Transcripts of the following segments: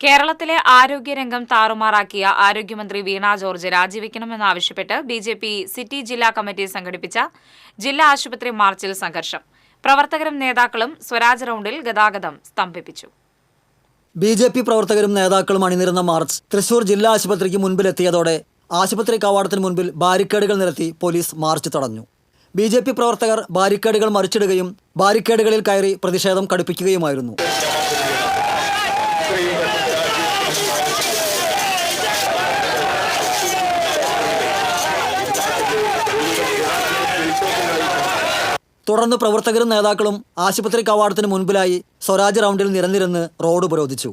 കേരളത്തിലെ ആരോഗ്യരംഗം താറുമാറാക്കിയ ആരോഗ്യമന്ത്രി വീണ George രാജിവെക്കണമെന്നാവശ്യപ്പെട്ട് BJP city ജില്ലാ കമ്മിറ്റി സംഘടിപ്പിച്ച ജില്ലാ ആശുപത്രി മാർച്ചിൽ സംഘർഷം. പ്രവർത്തകരും നേതാക്കളും സ്വരാജ് റൌണ്ടിൽ ഗതാഗതം സ്തംഭിപ്പിച്ചു. ബിജെപി പ്രവർത്തകരും നേതാക്കളും അണിനിരുന്ന മാർച്ച് തൃശൂർ ജില്ലാ ആശുപത്രിക്ക് മുൻപിലെത്തിയതോടെ ആശുപത്രി കവാടത്തിന് മുൻപിൽ ബാരിക്കേഡുകൾ നിരത്തി പോലീസ് മാർച്ച് തടഞ്ഞു. ബിജെപി പ്രവർത്തകർ ബാരിക്കേഡുകൾ മറിച്ചിടുകയും ബാരിക്കേഡുകളിൽ കയറി പ്രതിഷേധം കടുപ്പിക്കുകയുമായിരുന്നു. തുടർന്ന് പ്രവർത്തകരും നേതാക്കളും ആശുപത്രി കവാടത്തിന് മുൻപിലായി സ്വരാജ് റൌണ്ടിൽ നിരന്നിരുന്ന് റോഡ് ഉപരോധിച്ചു.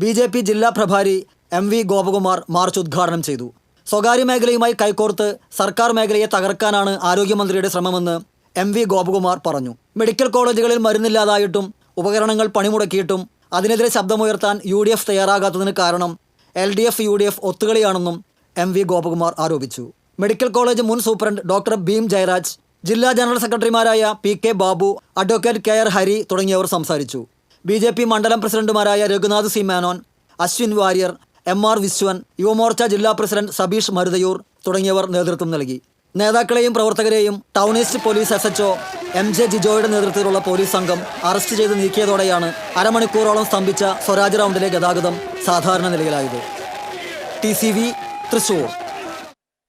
ബിജെപി ജില്ലാ പ്രഭാരി MV ഗോപകുമാർ മാർച്ച് ഉദ്ഘാടനം ചെയ്തു. സ്വകാര്യ മേഖലയുമായി കൈകോർത്ത് സർക്കാർ മേഖലയെ തകർക്കാനാണ് ആരോഗ്യമന്ത്രിയുടെ ശ്രമമെന്ന് MV ഗോപകുമാർ പറഞ്ഞു. മെഡിക്കൽ കോളേജുകളിൽ മരുന്നില്ലാതായിട്ടും ഉപകരണങ്ങൾ പണിമുടക്കിയിട്ടും അതിനെതിരെ ശബ്ദമുയർത്താൻ UDF തയ്യാറാകാത്തതിന് കാരണം LDF UDF ഒത്തുകളിയാണെന്നും MV ഗോപകുമാർ ആരോപിച്ചു. മെഡിക്കൽ കോളേജ് മുൻ സൂപ്രണ്ട് ഡോക്ടർ ഭീം ജയരാജ്, ജില്ലാ ജനറൽ സെക്രട്ടറിമാരായ PK Babu, advocate KR Hari തുടങ്ങിയവർ സംസാരിച്ചു. BJP മണ്ഡലം പ്രസിഡന്റുമാരായ രഘുനാഥ് C മേനോൻ, അശ്വിൻ വാര്യർ, MR വിശ്വൻ, യുവമോർച്ച ജില്ലാ പ്രസിഡന്റ് സബീഷ് മരുതയൂർ തുടങ്ങിയവർ നേതൃത്വം നൽകി. നേതാക്കളെയും പ്രവർത്തകരെയും town east police SHO MJ ജിജോയുടെ നേതൃത്വത്തിലുള്ള പോലീസ് സംഘം അറസ്റ്റ് ചെയ്ത് നീക്കിയതോടെയാണ് അരമണിക്കൂറോളം സ്തംഭിച്ച സ്വരാജ് റൌണ്ടിലെ ഗതാഗതം സാധാരണ നിലയിലായത്. TCV തൃശൂർ.